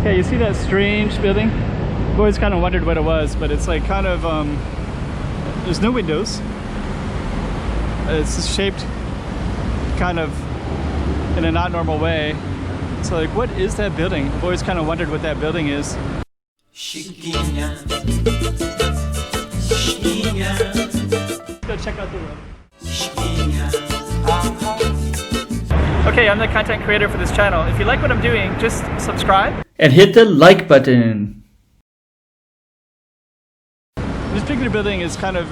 Okay, you see that strange building? I've always kind of wondered what it was, but it's like kind of, there's no windows. It's just shaped kind of in a not normal way. So like, what is that building? I've always kind of wondered what that building is. Go check out the room. Okay, I'm the content creator for this channel. If you like what I'm doing, just subscribe and hit the like button. This particular building is kind of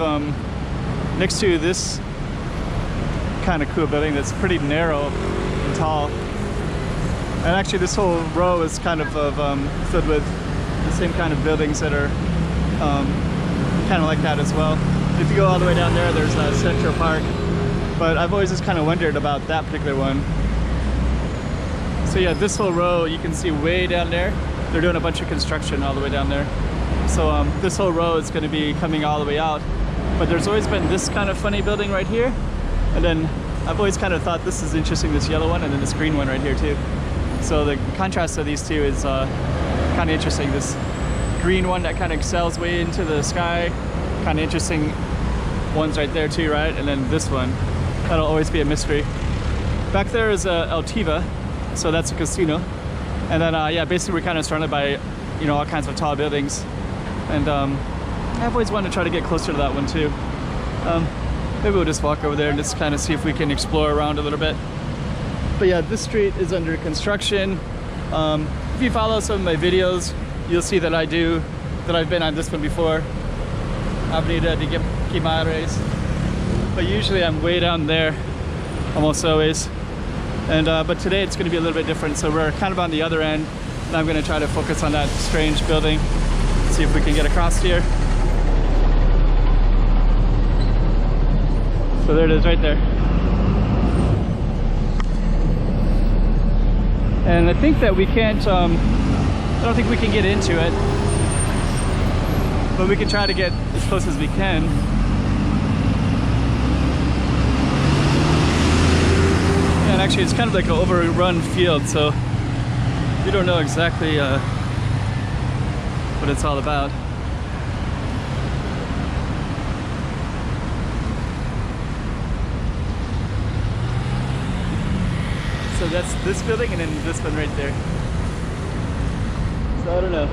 next to this kind of cool building that's pretty narrow and tall. And actually this whole row is kind of filled with the same kind of buildings that are kind of like that as well. If you go all the way down there, there's Central Park. But I've always just kind of wondered about that particular one. So yeah, this whole row you can see way down there. They're doing a bunch of construction all the way down there. So this whole row is going to be coming all the way out. But there's always been this kind of funny building right here. And then I've always kind of thought this is interesting, this yellow one, and then this green one right here too. So the contrast of these two is kind of interesting. This green one that kind of excels way into the sky, kind of interesting ones right there too, right? And then this one, that'll always be a mystery. Back there is Altiva, so that's a casino. And then yeah, basically we're kind of surrounded by, you know, all kinds of tall buildings. And I've always wanted to try to get closer to that one too. Maybe we'll just walk over there and just kind of see if we can explore around a little bit. But yeah, this street is under construction. If you follow some of my videos, you'll see that I've been on this one before, Avenida de Guimarães. But usually I'm way down there, almost always. And but today it's going to be a little bit different. So we're kind of on the other end, and I'm going to try to focus on that strange building. See if we can get across here. So there it is right there. And I think that we can't, I don't think we can get into it, but we can try to get as close as we can. And actually it's kind of like an overrun field, so you don't know exactly what it's all about. So that's this building and then this one right there. So I don't know.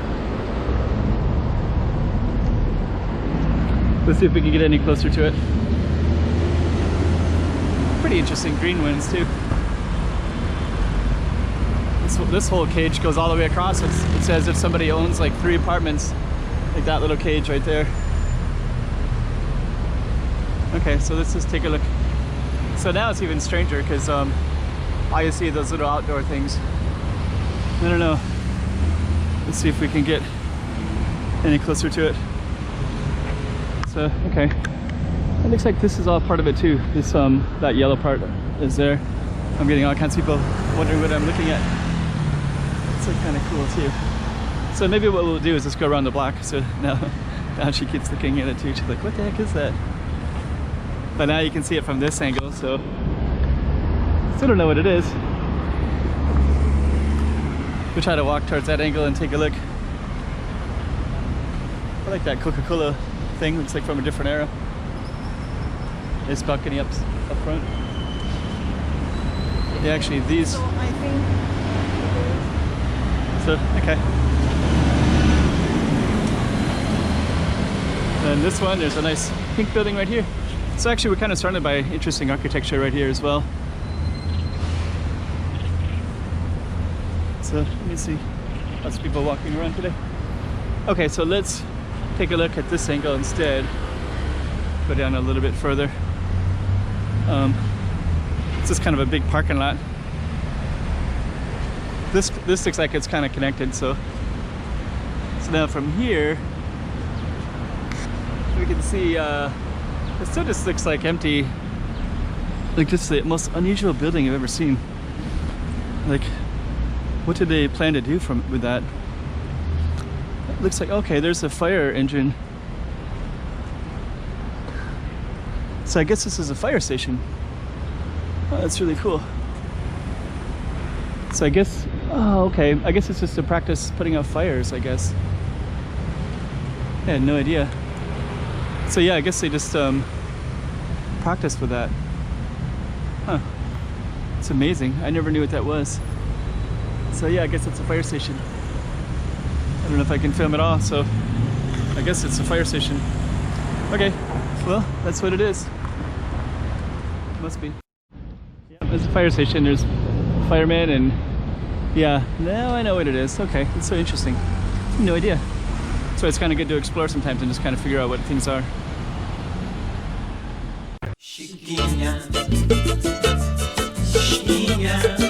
Let's see if we can get any closer to it. Pretty interesting green ones too. This whole cage goes all the way across. It's as if somebody owns like 3 apartments, like that little cage right there. Okay, so let's just take a look. So now it's even stranger because all you see those little outdoor things. I don't know. Let's see if we can get any closer to it. So, okay. It looks like this is all part of it too. This that yellow part is there. I'm getting all kinds of people wondering what I'm looking at. It's like kind of cool too. So maybe what we'll do is just go around the block. So now she keeps looking at it too. She's like, what the heck is that? But now you can see it from this angle, so still don't know what it is. We'll try to walk towards that angle and take a look. I like that Coca-Cola thing, looks like from a different era. This balcony up front. Yeah, actually these. So I think so, okay. And this one, there's a nice pink building right here. So actually we're kind of surrounded by interesting architecture right here as well. So let me see, lots of people walking around today. Okay, so let's take a look at this angle instead. Go down a little bit further. It's just kind of a big parking lot. This looks like it's kind of connected, so now from here we can see it still just looks like empty, like just the most unusual building I've ever seen. Like, what did they plan to do with that? It looks like, okay, there's a fire engine. So I guess this is a fire station. Oh, that's really cool. So I guess Oh, okay. I guess it's just to practice putting out fires, I guess. I had no idea. So yeah, I guess they just practice with that. Huh. It's amazing. I never knew what that was. So yeah, I guess it's a fire station. I don't know if I can film it all, so I guess it's a fire station. Okay, well, that's what it is. It must be. Yeah, there's a fire station. There's firemen and yeah, now I know what it is. Okay, it's so interesting. No idea. So it's kind of good to explore sometimes and just kind of figure out what things are. Chiquinha, chiquinha.